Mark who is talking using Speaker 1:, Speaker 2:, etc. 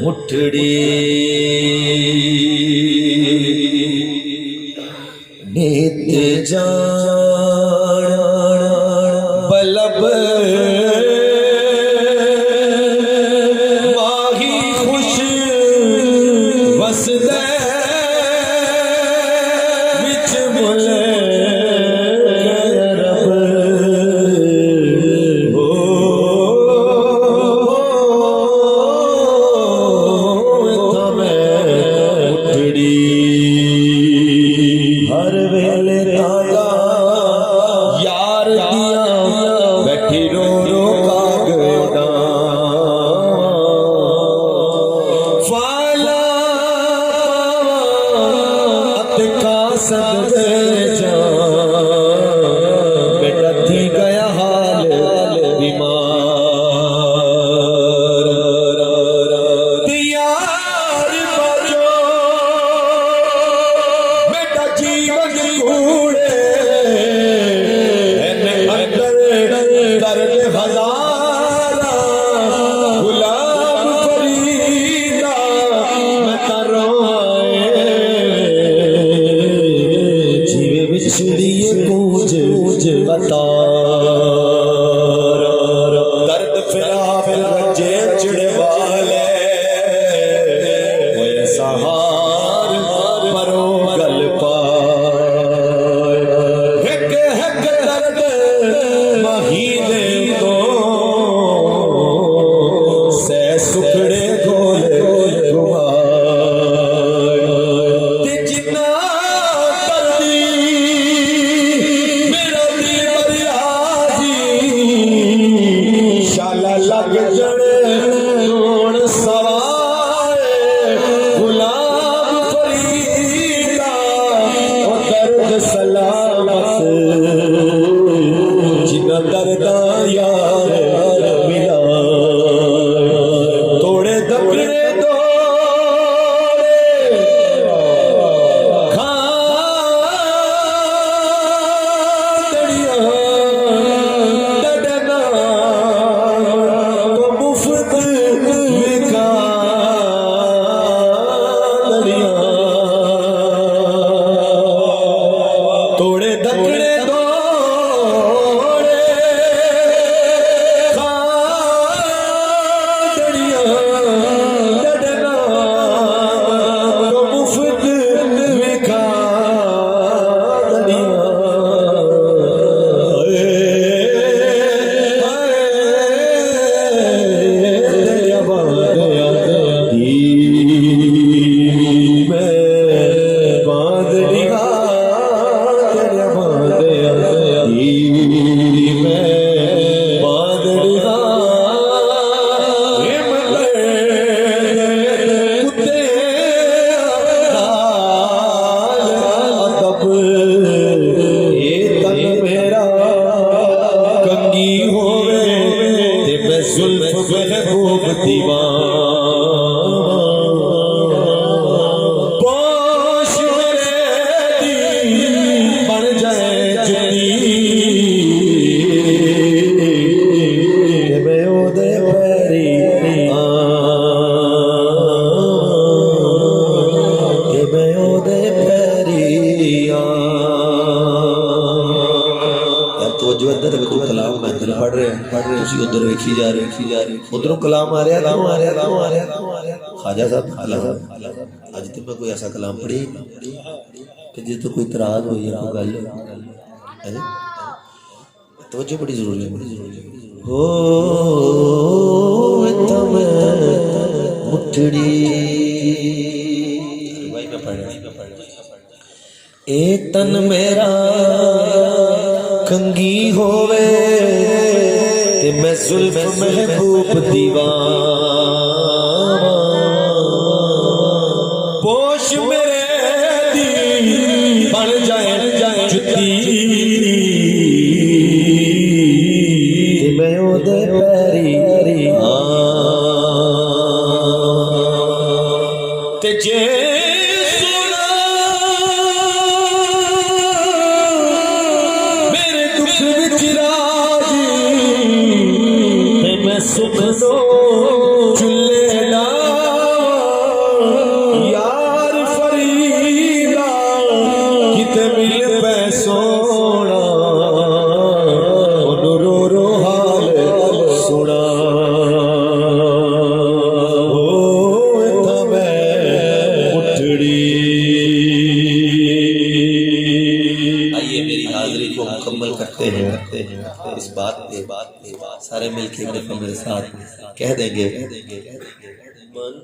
Speaker 1: मुठड़ी नीत जाना बलब माही खुश वसदे विच मुले हर वेले ताया यार दिया बैठी रो रो कागदा फाला अतका सदे जा बेटा थी गया हाल बीमार यार बजो बेटा जीवन कूड़े अंदर दर्द हजारा गुलाम फरीदा मैं तारो जीवे बिछड़िए कूज बता दर्द फिरा फिर जे चिड़े वाले सहार परो गल पाए हक हक दर्द महीने को से सुखड़े गोले घुमाए जिन्ना दर्दी मेरा दिल बरियाजी शाला लग जड़े रोण सवाए गुलाम फरीदा ओ दर्द सलामत जिन्ना दर्दा यार मिला तोड़े दबड़े दौड़े खादड़िया डडना तो मुफ्त विका तोड़े दकड़े दौड़े खादड़िया डडना तो मुफ्त विका कंगी होवे ते मैं जुल्फ महबूब दीवान पोश मेरे दी बन जाए जुती ते मैं ओदे पैरी ते मैं ओदे पैरी तवज्जो इधर देखो कलाम मैं इधर पढ़ रहे तुसी उधर वेखी जा रहे उधरों कलाम आ रहा ख्वाजा साहब आज तक मैं कोई ऐसा कलाम पढ़ी कि जिस तो कोई इतराज हो या कोई गल है तवज्जो बड़ी जरूरी है हो तम मुठड़ी भाई मैं पढ़ रहा ए तन मेरा कंगी होवे ते मैं जुल्फ महबूब दीवान पोश मेरे दी बन जाए जुती ते मैं ओदे पैरी ते जे आइए मेरी हाजिरी को मुकम्मल करते हैं इस बात पे सारे मिलके मेरे साथ कह देंगे मन